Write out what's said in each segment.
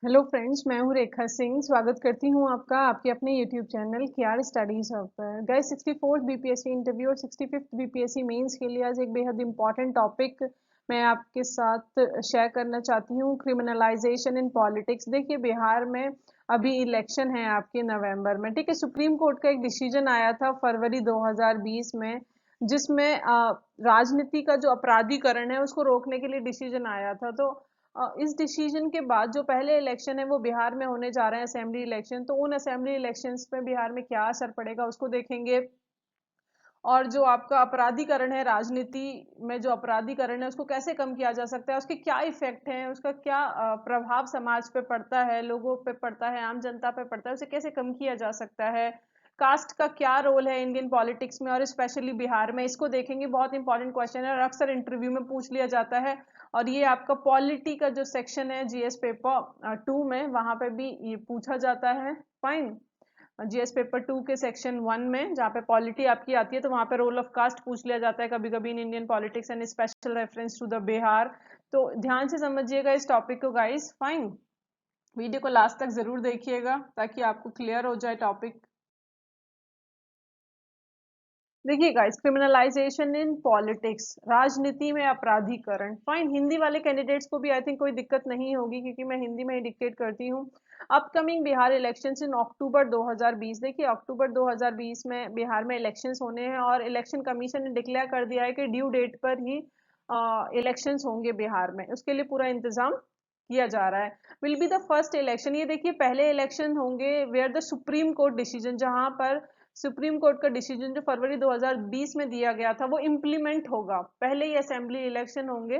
Hello friends, मैं हूँ रेखा सिंह। स्वागत करती हूँ आपका आपके अपने YouTube channel KR studies hub पर। गाइस, 64th बीपीएससी इंटरव्यू और 65th बीपीएससी मेंस के लिए आज एक बेहद इंपॉर्टेंट टॉपिक मैं आपके साथ शेयर करना चाहती हूँ, क्रिमिनलाइजेशन इन पॉलिटिक्स। देखिए, बिहार में अभी इलेक्शन है आपके नवंबर में, ठीक है। सुप्रीम कोर्ट का एक डिसीजन आया था फरवरी 2020 में, जिसमें राजनीति का जो अपराधीकरण है उसको रोकने के लिए डिसीजन आया था। तो इस डिसीजन के बाद जो पहले इलेक्शन है वो बिहार में होने जा रहे हैं, असेंबली इलेक्शन। तो उन असेंबली इलेक्शंस में बिहार में क्या असर पड़ेगा उसको देखेंगे। और जो आपका अपराधीकरण है, राजनीति में जो अपराधीकरण है उसको कैसे कम किया जा सकता है, उसके क्या इफेक्ट हैं, उसका क्या प्रभाव समाज पे पड़ता है, लोगों पे पड़ता है, आम जनता पे पड़ता है, उसे कैसे कम किया जा सकता है। कास्ट का क्या रोल है इंडियन पॉलिटिक्स में और स्पेशली बिहार में, इसको देखेंगे। बहुत इंपॉर्टेंट क्वेश्चन है और अक्सर इंटरव्यू में पूछ लिया जाता है। और ये आपका पॉलिटी का जो सेक्शन है जीएस पेपर 2 में, वहां पे भी ये पूछा जाता है। फाइन। जीएस पेपर 2 के सेक्शन 1 में जहाँ पे पॉलिटी आपकी आती है, तो वहां पे रोल ऑफ कास्ट पूछ लिया जाता है कभी कभी in Indian politics and special reference to the Bihar. तो ध्यान से समझिएगा इस टॉपिक को गाइस। फाइन। वीडियो को लास्ट तक जरूर देखिएगा ताकि आपको क्लियर हो जाए टॉपिक। देखिए गाइस, क्रिमिनलाइजेशन इन पॉलिटिक्स, राजनीति में अपराधीकरण। फाइन। हिंदी वाले कैंडिडेट्स को भी आई थिंक कोई दिक्कत नहीं होगी क्योंकि मैं हिंदी में ही डिक्टेट करती हूँ। अपकमिंग बिहार इलेक्शंस इन अक्टूबर 2020। देखिए, अक्टूबर 2020 में बिहार में इलेक्शंस होने हैं और इलेक्शन कमीशन ने डिक्लेयर कर दिया है कि ड्यू डेट पर ही इलेक्शंस होंगे बिहार में। उसके लिए पूरा इंतजाम किया जा रहा है। Will be the first election. ये देखिए, पहले इलेक्शन होंगे where the supreme court decision, जहां पर सुप्रीम कोर्ट का डिसीजन जो फरवरी 2020 में दिया गया था वो इम्प्लीमेंट होगा। पहले ही असेंबली इलेक्शन होंगे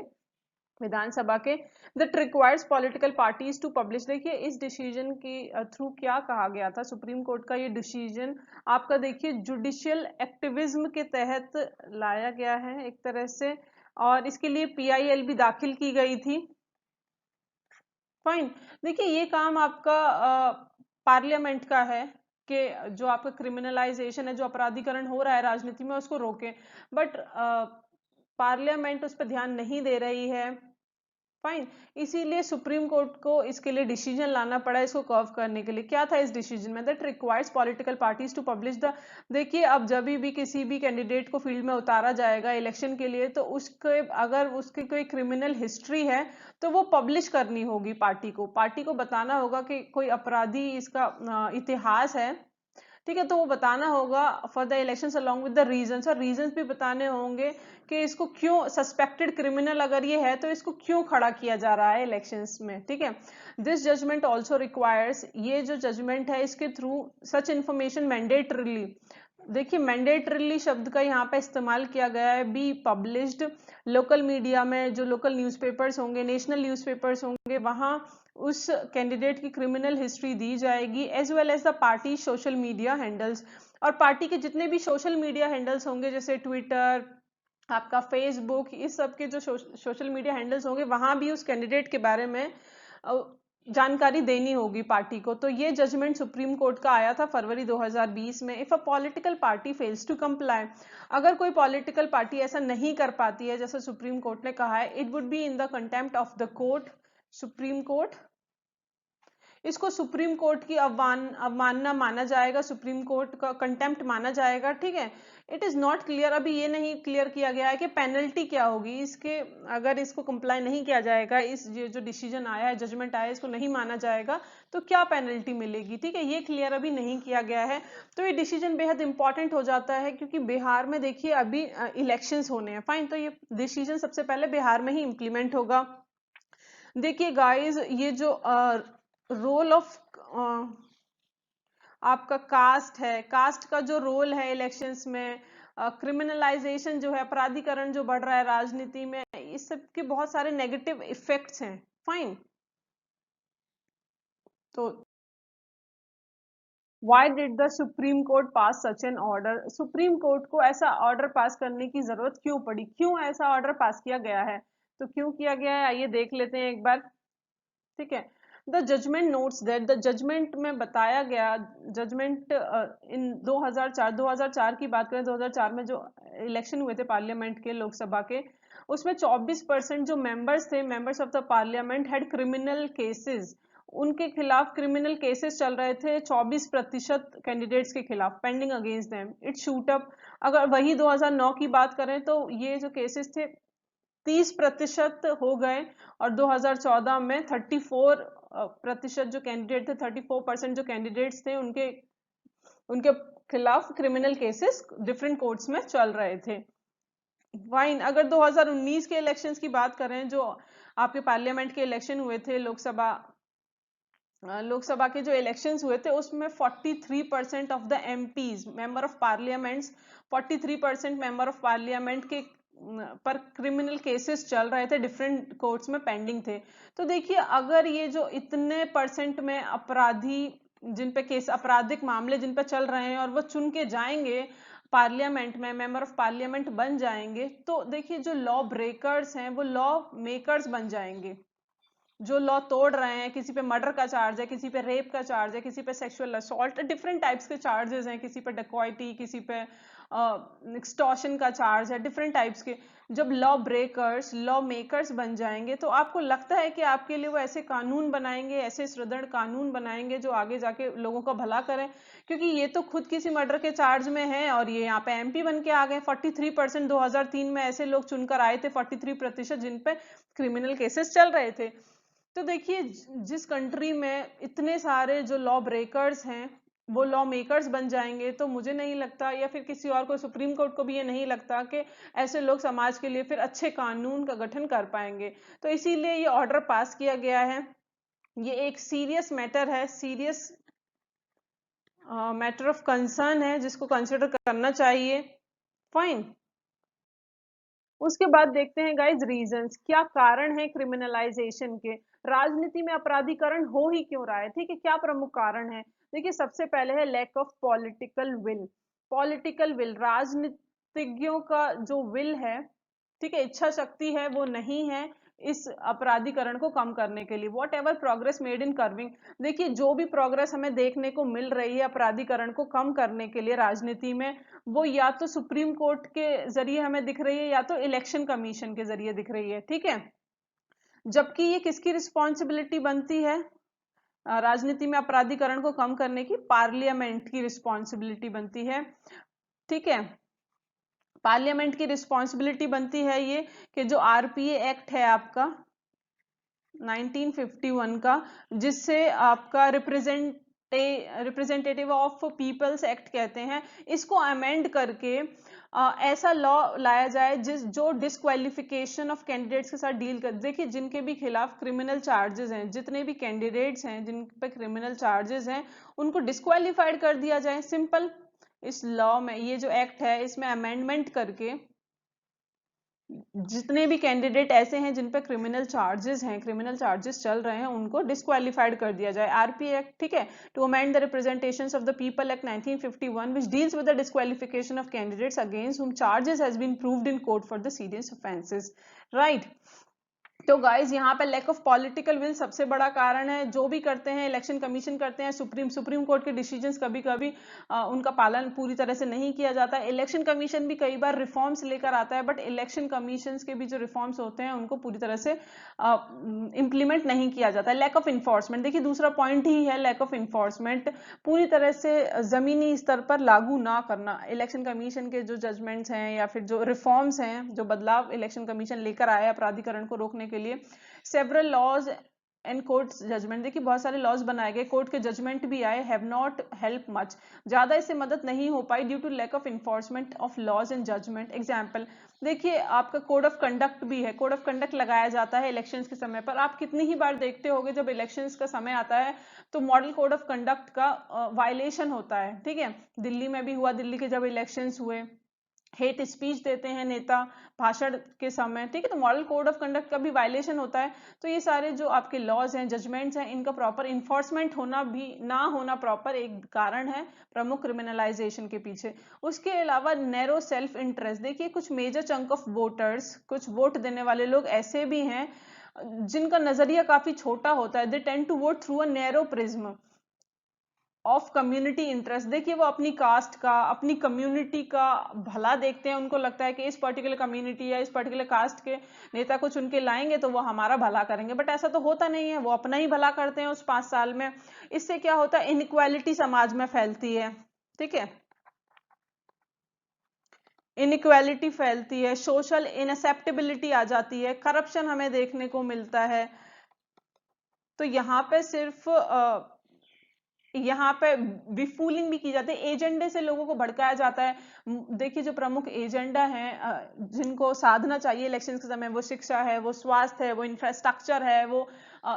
विधानसभा के। That requires political parties to publish. देखिए, इस डिसीजन के थ्रू क्या कहा गया था, सुप्रीम कोर्ट का ये डिसीजन आपका देखिए जुडिशियल एक्टिविज्म के तहत लाया गया है एक तरह से, और इसके लिए पीआईएल भी दाखिल की गई थी। फाइन। देखिए, ये काम आपका पार्लियामेंट का है कि जो आपका क्रिमिनलाइजेशन है, जो अपराधीकरण हो रहा है राजनीति में, उसको रोके। बट पार्लियामेंट उस पर ध्यान नहीं दे रही है। फाइन। इसीलिए सुप्रीम कोर्ट को इसके लिए डिसीजन लाना पड़ा, इसको कर्व करने के लिए। क्या था इस डिसीजन में? That requires political parties to publish the. देखिए, अब जब भी किसी भी कैंडिडेट को फील्ड में उतारा जाएगा इलेक्शन के लिए, तो उसके अगर उसकी कोई क्रिमिनल हिस्ट्री है तो वो पब्लिश करनी होगी। पार्टी को बताना होगा कि कोई अपराधी इसका इतिहास है, ठीक है। तो वो बताना होगा for the elections along with the reasons, और रीजंस भी बताने होंगे कि इसको क्यों, सस्पेक्टेड क्रिमिनल अगर ये है तो इसको क्यों खड़ा किया जा रहा है इलेक्शंस में, ठीक है। दिस जजमेंट ऑल्सो रिक्वायर्स, ये जो जजमेंट है इसके थ्रू सच इंफॉर्मेशन मैंडेटरीली। देखिए, मैंडेटरीली शब्द का यहाँ पे इस्तेमाल किया गया है। बी पब्लिश्ड लोकल मीडिया में, जो लोकल न्यूज़पेपर्स होंगे, नेशनल न्यूज़पेपर्स होंगे, वहां उस कैंडिडेट की क्रिमिनल हिस्ट्री दी जाएगी, as well as the party social media handles. और पार्टी के जितने भी सोशल मीडिया हैंडल्स होंगे, जैसे ट्विटर, आपका फेसबुक, इस सब के जो सोशल मीडिया हैंडल्स होंगे, वहां भी उस कैंडिडेट के बारे में जानकारी देनी होगी पार्टी को। तो ये जजमेंट सुप्रीम कोर्ट का आया था फरवरी 2020 में। If a political party fails to comply, अगर कोई पॉलिटिकल पार्टी ऐसा नहीं कर पाती है जैसे सुप्रीम कोर्ट ने कहा है, it would be in the contempt of the court. Supreme court, इसको सुप्रीम कोर्ट की अवमानना माना जाएगा, सुप्रीम कोर्ट का कंटेम्प्ट माना जाएगा, ठीक है। इट इज नॉट क्लियर, अभी ये नहीं क्लियर किया गया है कि पेनल्टी क्या होगी इसके, अगर इसको कंप्लाई नहीं किया जाएगा, इस ये जो डिसीजन आया है, जजमेंट आया है, इसको नहीं माना जाएगा तो क्या पेनल्टी मिलेगी, ठीक है। ये क्लियर अभी नहीं किया गया है। तो ये डिसीजन बेहद इंपॉर्टेंट हो जाता है क्योंकि बिहार में देखिए अभी इलेक्शंस होने हैं। फाइन। तो ये डिसीजन सबसे पहले बिहार में ही इंप्लीमेंट होगा। देखिए गाइस, ये जो रोल ऑफ आपका कास्ट है, कास्ट का जो रोल है इलेक्शंस में, क्रिमिनलाइजेशन जो है, अपराधीकरण जो बढ़ रहा है राजनीति में, इस सब के बहुत सारे नेगेटिव इफेक्ट्स हैं। फाइन। तो why did the supreme court pass such an order? Supreme court को ऐसा ऑर्डर पास करने की जरूरत क्यों पड़ी, क्यों ऐसा ऑर्डर पास किया गया है? तो क्यों किया गया है आइए देख लेते हैं एक बार, ठीक है। The judgment notes that, the judgment में बताया गया, जजमेंट इन 2004 की बात करें, 2004 में जो इलेक्शन हुए थे पार्लियामेंट के, लोकसभा के, उसमें 24% जो मेंबर्स थे, members of the parliament had criminal cases. उनके खिलाफ क्रिमिनल केसेस चल रहे थे 24% कैंडिडेट्स के खिलाफ pending against them. It shoot up. अगर वही 2009 की बात करें तो ये जो केसेस थे 30% हो गए, और 2014 में 34% जो कैंडिडेट थे, 34% जो कैंडिडेट्स थे उनके उनके खिलाफ क्रिमिनल केसेस डिफरेंट कोर्ट्स में चल रहे थे। फाइन। अगर 2019 के इलेक्शंस की बात करें, जो आपके पार्लियामेंट के इलेक्शन हुए थे, लोकसभा के जो इलेक्शंस हुए थे, उसमें 43% of the MPs, member of parliaments, 43% member of parliament के पर क्रिमिनल केसेस चल रहे थे, डिफरेंट कोर्ट्स में पेंडिंग थे। तो देखिए, अगर ये जो इतने परसेंट में अपराधी जिन पे केस, आपराधिक मामले जिन पे चल रहे हैं, और वो चुन के जाएंगे पार्लियामेंट में, मेंबर ऑफ पार्लियामेंट बन जाएंगे, तो देखिए जो लॉ ब्रेकर्स हैं वो लॉ मेकर्स बन जाएंगे। जो लॉ तोड़ रहे हैं, किसी पे मर्डर का चार्ज है, किसी पे रेप का चार्ज है, किसी पे सेक्सुअल असॉल्ट, डिफरेंट टाइप्स के चार्जेस हैं, किसी पे डकॉइटी, किसी पे एक्सटॉर्शन का चार्ज है, डिफरेंट टाइप्स के। जब लॉ ब्रेकर्स लॉ मेकर्स बन जाएंगे, तो आपको लगता है कि आपके लिए वो ऐसे कानून बनाएंगे, ऐसे सुदृढ़ कानून बनाएंगे जो आगे जाके लोगों का भला करें? क्योंकि ये तो खुद किसी मर्डर के चार्ज में है, और ये यहाँ पे एमपी बन के आ गए। 43% 2003 में ऐसे लोग चुनकर आए थे, 43% जिन पे क्रिमिनल केसेस चल रहे थे। तो देखिए, जिस कंट्री में इतने सारे जो लॉ ब्रेकर्स हैं वो लॉ मेकर्स बन जाएंगे, तो मुझे नहीं लगता, या फिर किसी और को, सुप्रीम कोर्ट को भी ये नहीं लगता कि ऐसे लोग समाज के लिए फिर अच्छे कानून का गठन कर पाएंगे। तो इसीलिए ये ऑर्डर पास किया गया है। ये एक सीरियस मैटर है, सीरियस मैटर ऑफ कंसर्न है, जिसको कंसिडर करना चाहिए। फाइन। उसके बाद देखते हैं गाइज रीजंस, क्या कारण है क्रिमिनलाइजेशन के, राजनीति में अपराधीकरण हो ही क्यों रहा है। ठीक है, क्या प्रमुख कारण है? देखिए, सबसे पहले है lack of political will. Political will, राजनीतिज्ञों का जो विल है, ठीक है, इच्छा शक्ति है, वो नहीं है इस अपराधीकरण को कम करने के लिए। What ever progress made in curving, देखिए जो भी प्रोग्रेस हमें देखने को मिल रही है अपराधीकरण को कम करने के लिए राजनीति में, वो या तो सुप्रीम कोर्ट के जरिए हमें दिख रही है, या तो इलेक्शन कमीशन के जरिए दिख रही है। ठीक है, जबकि ये किसकी रिस्पॉन्सिबिलिटी बनती है? राजनीति में अपराधीकरण को कम करने की पार्लियामेंट की रिस्पॉन्सिबिलिटी बनती है। ठीक है, पार्लियामेंट की रिस्पॉन्सिबिलिटी बनती है ये, कि जो आरपीए एक्ट है आपका 1951 का, जिससे आपका रिप्रेजेंटेटिव ऑफ पीपल्स एक्ट कहते हैं, इसको अमेंड करके ऐसा लॉ लाया जाए जो डिस्क्वालिफिकेशन ऑफ कैंडिडेट्स के साथ डील कर। देखिए, जिनके भी खिलाफ क्रिमिनल चार्जेस हैं, जितने भी कैंडिडेट्स हैं जिन पे क्रिमिनल चार्जेस हैं, उनको डिस्क्वालिफाइड कर दिया जाए, सिंपल। इस लॉ में, ये जो एक्ट है, इसमें अमेंडमेंट करके जितने भी कैंडिडेट ऐसे हैं जिन पे क्रिमिनल चार्जेस चल रहे हैं, उनको डिस्क्वालिफाइड कर दिया जाए। आरपी एक्ट, ठीक है, to amend the representations of the people act 1951 which deals with the disqualification of candidates against whom charges has been proved in court for the serious offences. Right. तो guys, यहाँ पे lack of political will सबसे बड़ा कारण है। जो भी करते हैं, इलेक्शन कमीशन करते हैं, सुप्रीम कोर्ट के डिसीजंस कभी कभी उनका पालन पूरी तरह से नहीं किया जाता। इलेक्शन कमीशन भी कई बार रिफॉर्म्स लेकर आता है, बट इलेक्शन कमीशन के भी जो रिफॉर्म्स होते हैं उनको पूरी तरह से इंप्लीमेंट नहीं किया जाता। लैक ऑफ इन्फोर्समेंट, देखिए दूसरा पॉइंट ही है लैक ऑफ इन्फोर्समेंट, पूरी तरह से जमीनी स्तर पर लागू ना करना। इलेक्शन कमीशन के जो जजमेंट्स हैं या फिर जो रिफॉर्म्स हैं, जो बदलाव इलेक्शन कमीशन लेकर आया अपराधीकरण को रोकने के लिए, several laws and court judgment, देखिए बहुत सारे लॉज बनाए गए, कोर्ट के जजमेंट भी आए, हैव नॉट हेल्प मच, ज्यादा इससे मदद नहीं हो पाई due to lack of enforcement of laws and judgement. Example, देखिए आपका कोड ऑफ कंडक्ट भी है, कोड ऑफ कंडक्ट लगाया जाता है इलेक्शंस के समय पर। आप कितनी ही बार देखते होंगे जब इलेक्शंस का समय आता है तो मॉडल कोड ऑफ कंडक्ट का वायलेशन होता है। ठीक है, दिल्ली में भी हुआ, दिल्ली के जब इलेक्शंस हुए, हेट स्पीच देते हैं नेता भाषण के समय, ठीक है, तो मॉडल कोड ऑफ कंडक्ट का भी वायलेशन होता है। तो ये सारे जो आपके लॉज हैं, जजमेंट्स हैं, इनका प्रॉपर इन्फोर्समेंट होना भी ना होना प्रॉपर एक कारण है प्रमुख क्रिमिनलाइजेशन के पीछे। उसके अलावा नैरो सेल्फ इंटरेस्ट, देखिए कुछ मेजर चंक ऑफ वोटर्स, कुछ वोट देने वाले लोग ऐसे भी हैं जिनका नजरिया काफी छोटा होता है। They tend to vote through a narrow prism. Of community interest. देखिए वो अपनी कास्ट का, अपनी कम्युनिटी का भला देखते हैं, उनको लगता है कि इस पर्टिकुलर कम्युनिटी या इस पर्टिकुलर कास्ट के नेता को चुन के लाएंगे तो वो हमारा भला करेंगे, बट ऐसा तो होता नहीं है, वो अपना ही भला करते हैं उस 5 साल में। इससे क्या होता है, इनइक्वालिटी समाज में फैलती है, ठीक है, इनइक्वालिटी फैलती है, सोशल इनएक्सेप्टेबिलिटी आ जाती है, करप्शन हमें देखने को मिलता है। तो यहाँ पे सिर्फ यहाँ पे विफूलिंग भी की जाती है, एजेंडे से लोगों को भड़काया जाता है। देखिए जो प्रमुख एजेंडा है जिनको साधना चाहिए इलेक्शन के समय, वो शिक्षा है, वो स्वास्थ्य है, वो इंफ्रास्ट्रक्चर है, वो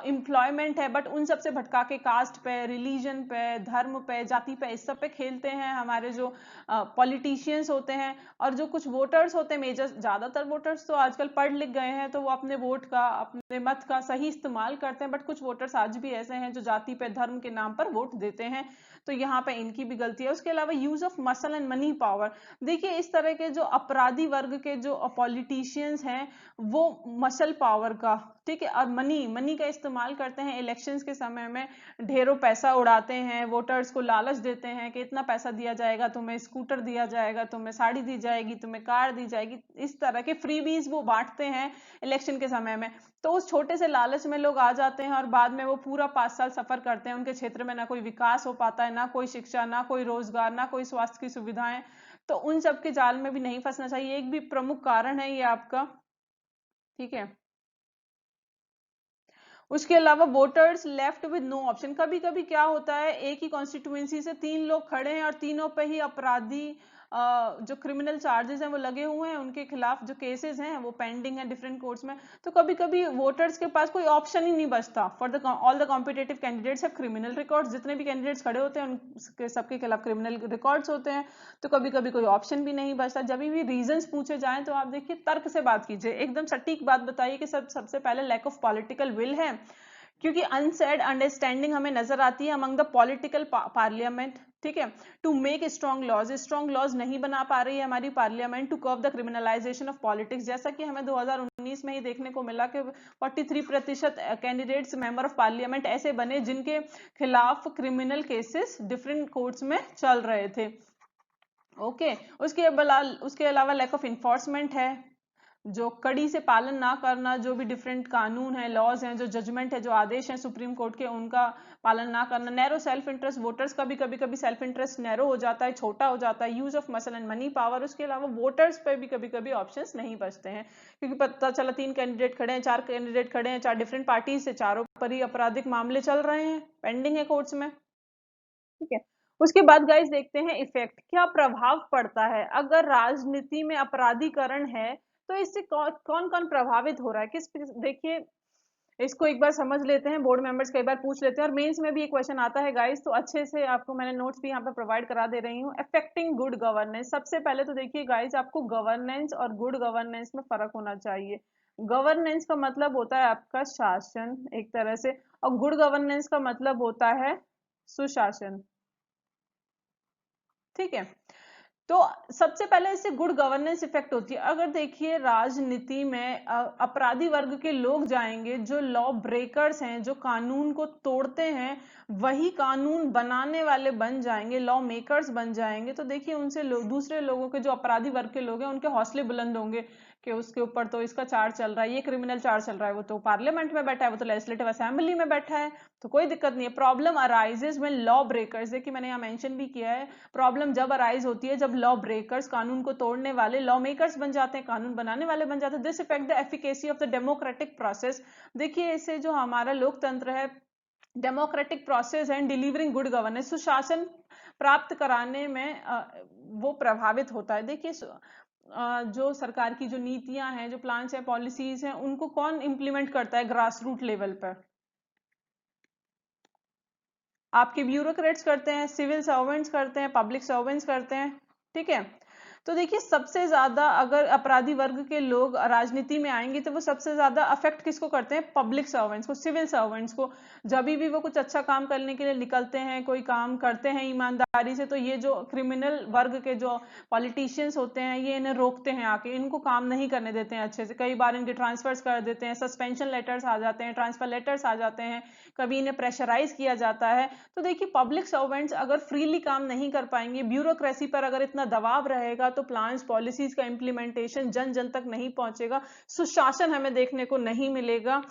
एम्प्लॉयमेंट है, बट उन सबसे भटका के कास्ट पे, रिलीजन पे, धर्म पे, जाति पे, इस सब पे खेलते हैं हमारे जो पॉलिटिशियंस होते हैं। और जो कुछ वोटर्स होते हैं, मेजर ज्यादातर वोटर्स तो आजकल पढ़ लिख गए हैं, तो वो अपने वोट का, अपने मत का सही इस्तेमाल करते हैं, बट कुछ वोटर्स आज भी ऐसे हैं जो जाति पे, धर्म के नाम पर वोट देते हैं। तो यहाँ पे इनकी भी गलती है। उसके अलावा use of muscle and money power. देखिए इस तरह के जो अपराधी वर्ग के जो पॉलिटिशियंस हैं, वो मसल पावर का, ठीक है, और मनी का इस्तेमाल करते हैं इलेक्शंस के समय में, ढेरों पैसा उड़ाते हैं, वोटर्स को लालच देते हैं कि इतना पैसा दिया जाएगा, तुम्हें स्कूटर दिया जाएगा, तुम्हें साड़ी दी जाएगी, तुम्हें कार दी जाएगी, इस तरह के फ्रीबीज वो बांटते हैं इलेक्शन के समय में। तो उस छोटे से लालच में लोग आ जाते हैं और बाद में वो पूरा 5 साल सफर करते हैं, उनके क्षेत्र में ना कोई विकास हो पाता है, ना कोई शिक्षा, ना कोई रोजगार, ना कोई स्वास्थ्य की सुविधाएं। तो उन सब के जाल में भी नहीं फंसना चाहिए, एक भी प्रमुख कारण है ये आपका, ठीक है। उसके अलावा voters left with no option. कभी कभी क्या होता है, एक ही कॉन्स्टिट्यूएंसी से 3 लोग खड़े हैं और तीनों पे ही अपराधी जो क्रिमिनल चार्जेस हैं वो लगे हुए हैं, उनके खिलाफ जो केसेस हैं वो पेंडिंग है डिफरेंट कोर्ट्स में। तो कभी कभी वोटर्स के पास कोई ऑप्शन ही नहीं बचता। For the all the competitive candidates have criminal records. जितने भी कैंडिडेट्स खड़े होते हैं उनके सबके खिलाफ क्रिमिनल रिकॉर्ड्स होते हैं। तो कभी कभी कोई ऑप्शन भी नहीं बचता। जब भी रीजंस पूछे जाएं तो आप देखिए तर्क से बात कीजिए, एकदम सटीक बात बताइए कि सबसे पहले लैक ऑफ पॉलिटिकल विल है, क्योंकि अनसेड अंडरस्टैंडिंग हमें नजर आती है अमंग द पॉलिटिकल पार्लियामेंट, ठीक है, टू मेक स्ट्रॉन्ग लॉज नहीं बना पा रही है हमारी parliament to curb the criminalisation of politics. जैसा कि हमें 2019 में ही देखने को मिला कि 43% कैंडिडेट्स मेंबर ऑफ पार्लियामेंट ऐसे बने जिनके खिलाफ क्रिमिनल केसेस डिफरेंट कोर्ट्स में चल रहे थे। ओके, उसके अलावा लैक ऑफ इन्फोर्समेंट है, जो कड़ी से पालन ना करना, जो भी डिफरेंट कानून है, लॉज हैं, जो जजमेंट है, जो आदेश हैं सुप्रीम कोर्ट के, उनका पालन ना करना। नैरो सेल्फ इंटरेस्ट, वोटर्स का भी कभी सेल्फ इंटरेस्ट नैरो हो जाता है, छोटा हो जाता है। Use of muscle and money power. उसके अलावा वोटर्स पे भी कभी ऑप्शंस नहीं बचते हैं, क्योंकि पता चला 3 कैंडिडेट खड़े हैं, 4 कैंडिडेट खड़े हैं, 4 डिफरेंट पार्टी से, चारों पर ही आपराधिक मामले चल रहे हैं, पेंडिंग है कोर्ट्स में, ठीक है। उसके बाद गाइस देखते हैं इफेक्ट, क्या प्रभाव पड़ता है अगर राजनीति में अपराधीकरण है, तो इससे कौन कौन प्रभावित हो रहा है, देखिए इसको एक बार समझ लेते हैं, बोर्ड मेंबर्स कई बार पूछ लेते हैं और मेंस में भी एक क्वेश्चन आता है गाइस, तो अच्छे से आपको मैंने नोट्स भी यहाँ पे प्रोवाइड करा दे रही हूँ। Affecting good governance. सबसे पहले तो देखिए गाइस, आपको गवर्नेंस और गुड गवर्नेंस में फर्क होना चाहिए। गवर्नेंस का मतलब होता है आपका शासन एक तरह से, और गुड गवर्नेंस का मतलब होता है सुशासन, ठीक है। तो सबसे पहले इससे गुड गवर्नेंस इफेक्ट होती है। अगर देखिए राजनीति में अपराधी वर्ग के लोग जाएंगे, जो लॉ ब्रेकर्स हैं, जो कानून को तोड़ते हैं, वही कानून बनाने वाले बन जाएंगे, लॉ मेकर्स बन जाएंगे। तो देखिए उनसे दूसरे लोगों के, जो अपराधी वर्ग के लोग हैं, उनके हौसले बुलंद होंगे कि उसके ऊपर तो इसका चार्ज चल रहा है, ये क्रिमिनल चार्ज चल रहा है, वो तो पार्लियामेंट में बैठा है, वो तो लेजिस्लेटिव असेंबली में बैठा है, तो कोई दिक्कत नहीं है। Problem arises when law breakers, देखिए मैंने यहाँ मेंशन भी किया है, प्रॉब्लम जब अराइज होती है जब लॉ ब्रेकर्स, कानून को तोड़ने वाले, लॉ मेकर्स बन जाते हैं, कानून बनाने वाले बन जाते हैं। This effect the efficacy of the democratic process. देखिए इससे जो हमारा लोकतंत्र है, डेमोक्रेटिक प्रोसेस है, डिलीवरिंग गुड गवर्नेंस, सुशासन प्राप्त कराने में वो प्रभावित होता है। देखिए जो सरकार की जो नीतियां हैं, जो प्लान्स हैं, पॉलिसीज हैं, उनको कौन इंप्लीमेंट करता है ग्रास रूट लेवल पर? आपके ब्यूरोक्रेट्स करते हैं, सिविल सर्वेंट्स करते हैं, पब्लिक सर्वेंट्स करते हैं, ठीक है। तो देखिए सबसे ज्यादा अगर अपराधी वर्ग के लोग राजनीति में आएंगे तो वो सबसे ज्यादा अफेक्ट किसको करते हैं? पब्लिक सर्वेंट्स को, सिविल सर्वेंट्स को। जब भी वो कुछ अच्छा काम करने के लिए निकलते हैं, कोई काम करते हैं ईमानदारी से, तो ये जो क्रिमिनल वर्ग के जो पॉलिटिशियंस होते हैं, ये इन्हें रोकते हैं, आके इनको काम नहीं करने देते हैं अच्छे से। कई बार इनके ट्रांसफर्स कर देते हैं, सस्पेंशन लेटर्स आ जाते हैं, ट्रांसफर लेटर्स आ जाते हैं, कभी इन्हें प्रेशराइज किया जाता है। तो देखिए पब्लिक सर्वेंट्स अगर फ्रीली काम नहीं कर पाएंगे, ब्यूरोक्रेसी पर अगर इतना दबाव रहेगा, तो प्लान्स पॉलिसीज का इंप्लीमेंटेशन जन जन तक नहीं पहुंचेगा, सुशासन हमें देखने को नहीं मिलेगा।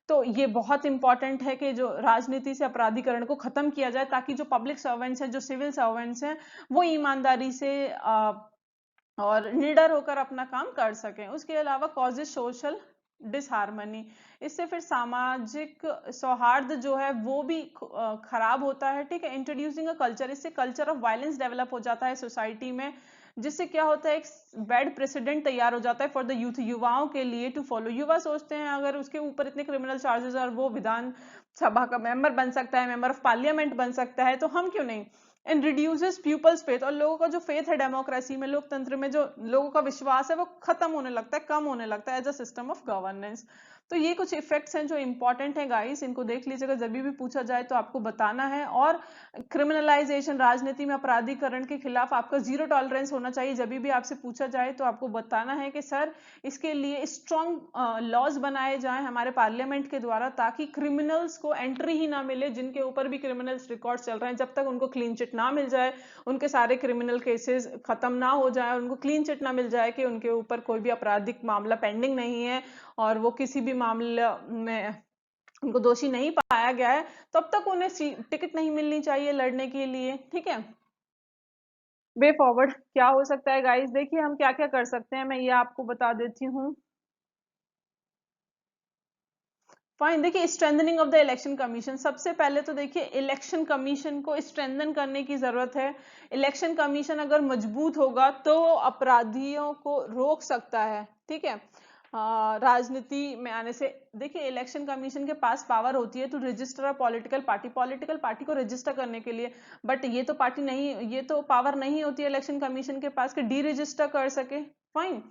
तो ये बहुत इंपॉर्टेंट है कि जो राजनीति से अपराधीकरण को खत्म किया जाए, ताकि जो पब्लिक सर्वेंट्स हैं, जो सिविल सर्वेंट्स हैं, वो ईमानदारी से और निडर होकर अपना काम कर सकें। उसके अलावा कॉजेज सोशल डिसहार्मनी, इससे फिर सामाजिक सौहार्द जो है वो भी खराब होता है। ठीक है, इंट्रोड्यूसिंग अ कल्चर, इससे कल्चर ऑफ वायलेंस डेवलप हो जाता है सोसाइटी में, जिससे क्या होता है, एक बैड प्रेसिडेंट तैयार हो जाता है फॉर द यूथ, युवाओं के लिए टू फॉलो। युवा सोचते हैं अगर उसके ऊपर इतने क्रिमिनल चार्जेस और वो विधान सभा का मेंबर बन सकता है, मेंबर ऑफ पार्लियामेंट बन सकता है, तो हम क्यों नहीं। एंड रिड्यूसेस पीपल्स फेथ, और लोगों का जो फेथ है डेमोक्रेसी में, लोकतंत्र में, जो लोगों का विश्वास है वो खत्म होने लगता है, कम होने लगता है as a system of governance. तो ये कुछ इफेक्ट्स हैं जो इंपॉर्टेंट है गाइस, इनको देख लीजिएगा, जब भी पूछा जाए तो आपको बताना है। और क्रिमिनलाइजेशन, राजनीति में अपराधीकरण के खिलाफ आपका जीरो टॉलरेंस होना चाहिए। जब भी आपसे पूछा जाए तो आपको बताना है कि सर इसके लिए स्ट्रॉन्ग लॉज बनाए जाएं हमारे पार्लियामेंट के द्वारा, ताकि क्रिमिनल्स को एंट्री ही ना मिले, जिनके ऊपर भी क्रिमिनल्स रिकॉर्ड चल रहे हैं, जब तक उनको क्लीन चिट ना मिल जाए, उनके सारे क्रिमिनल केसेस खत्म ना हो जाए, उनको क्लीन चिट ना मिल जाए कि उनके ऊपर कोई भी आपराधिक मामला पेंडिंग नहीं है और वो किसी भी मामले में उनको दोषी नहीं पाया गया है, तब तक उन्हें टिकट नहीं मिलनी चाहिए लड़ने के लिए। ठीक है, वे फॉरवर्ड क्या हो सकता है गाइस, देखिए हम क्या क्या कर सकते हैं, मैं ये आपको बता देती हूँ। फाइन, देखिए strengthening of the election commission, सबसे पहले तो देखिए इलेक्शन कमीशन को स्ट्रेंथन करने की जरूरत है। इलेक्शन कमीशन अगर मजबूत होगा तो अपराधियों को रोक सकता है। ठीक है, राजनीति में आने से। देखिए इलेक्शन कमीशन के पास पावर होती है to register a political party, political party को रजिस्टर करने के लिए, बट ये तो पार्टी नहीं, ये तो पावर नहीं होती है इलेक्शन कमीशन के पास कि डी रजिस्टर कर सके। फाइन,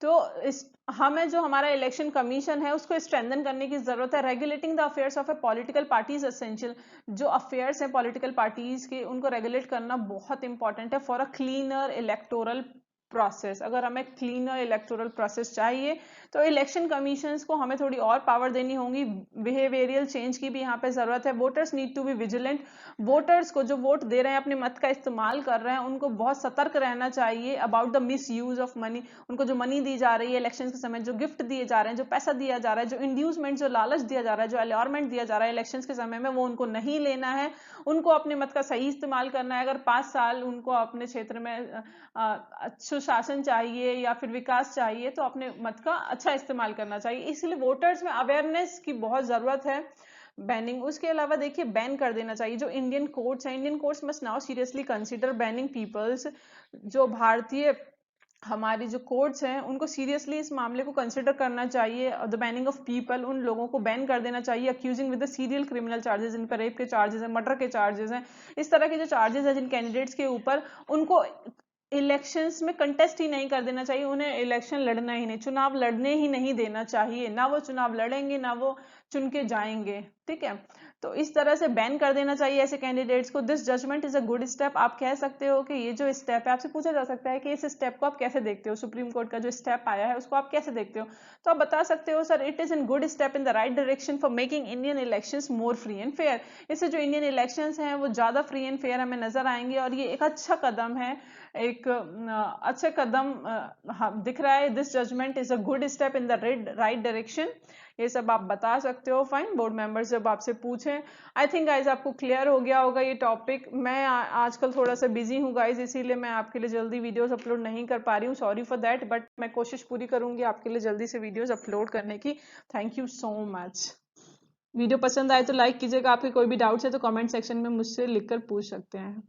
तो इस हमें जो हमारा इलेक्शन कमीशन है उसको स्ट्रेंथन करने की जरूरत है। Regulating the affairs of A political parties essential, जो अफेयर्स हैं पॉलिटिकल पार्टीज के उनको रेगुलेट करना बहुत इंपॉर्टेंट है for a cleaner electoral process. अगर हमें क्लीनर इलेक्टोरल प्रोसेस चाहिए तो इलेक्शन कमीशंस को हमें थोड़ी और पावर देनी होगी। बिहेवियरल चेंज की भी यहाँ पे जरूरत है। Voters need to be vigilant, voters को जो वोट दे रहे हैं, अपने मत का इस्तेमाल कर रहे हैं, उनको बहुत सतर्क रहना चाहिए about the miss use of money. उनको जो मनी दी जा रही है इलेक्शन के समय, जो गिफ्ट दिए जा रहे हैं, जो पैसा दिया जा रहा है, जो इंड्यूसमेंट, जो लालच दिया जा रहा है, जो अलॉरमेंट दिया जा रहा है इलेक्शन के समय में, वो उनको नहीं लेना है। उनको अपने मत का सही इस्तेमाल करना है। अगर 5 साल उनको अपने क्षेत्र में सुशासन चाहिए या फिर विकास चाहिए, तो अपने मत का अच्छा इस्तेमाल करना चाहिए। इसलिए वोटर्स में अवेयरनेस की बहुत जरूरत है। बैनिंग, उसके अलावा देखिए बैन कर देना चाहिए जो इंडियन कोर्ट्स हैं। Indian courts must now seriously consider banning peoples, जो भारतीय हमारी जो कोर्ट्स हैं उनको सीरियसली इस मामले को कंसिडर करना चाहिए। द बैनिंग ऑफ पीपल, उन लोगों को बैन कर देना चाहिए accusing with the serial criminal charges, इन पर रेप के चार्जेस हैं, मर्डर के चार्जेस हैं, इस तरह के जो चार्जेस हैं जिन कैंडिडेट्स के ऊपर, उनको इलेक्शंस में कंटेस्ट ही नहीं कर देना चाहिए। उन्हें इलेक्शन लड़ना ही नहीं, चुनाव लड़ने ही नहीं देना चाहिए। ना वो चुनाव लड़ेंगे, ना वो चुन के जाएंगे। ठीक है, तो इस तरह से बैन कर देना चाहिए ऐसे कैंडिडेट्स को। This judgment is a good step, आप कह सकते हो कि ये जो स्टेप है, आपसे पूछा जा सकता है कि इस स्टेप को आप कैसे देखते हो, सुप्रीम कोर्ट का जो स्टेप आया है उसको आप कैसे देखते हो, तो आप बता सकते हो sir it is in good step in the right direction for making Indian elections more free and fair. इससे जो इंडियन इलेक्शंस हैं वो ज्यादा फ्री एंड फेयर हमें नजर आएंगे, और ये एक अच्छा कदम है, एक अच्छा कदम दिख रहा है। This judgment is a good step in the right direction. ये सब आप बता सकते हो। फाइन, बोर्ड मेंबर्स जब आपसे पूछें। आई थिंक गाइज आपको क्लियर हो गया होगा ये टॉपिक। मैं आजकल थोड़ा सा बिजी हूँ गाइज, इसीलिए मैं आपके लिए जल्दी वीडियोस अपलोड नहीं कर पा रही हूँ, सॉरी फॉर दैट, बट मैं कोशिश पूरी करूंगी आपके लिए जल्दी से वीडियोस अपलोड करने की। Thank you so much. Video पसंद आए तो लाइक कीजिएगा। आपके कोई भी डाउट्स है तो कमेंट सेक्शन में मुझसे लिखकर पूछ सकते हैं।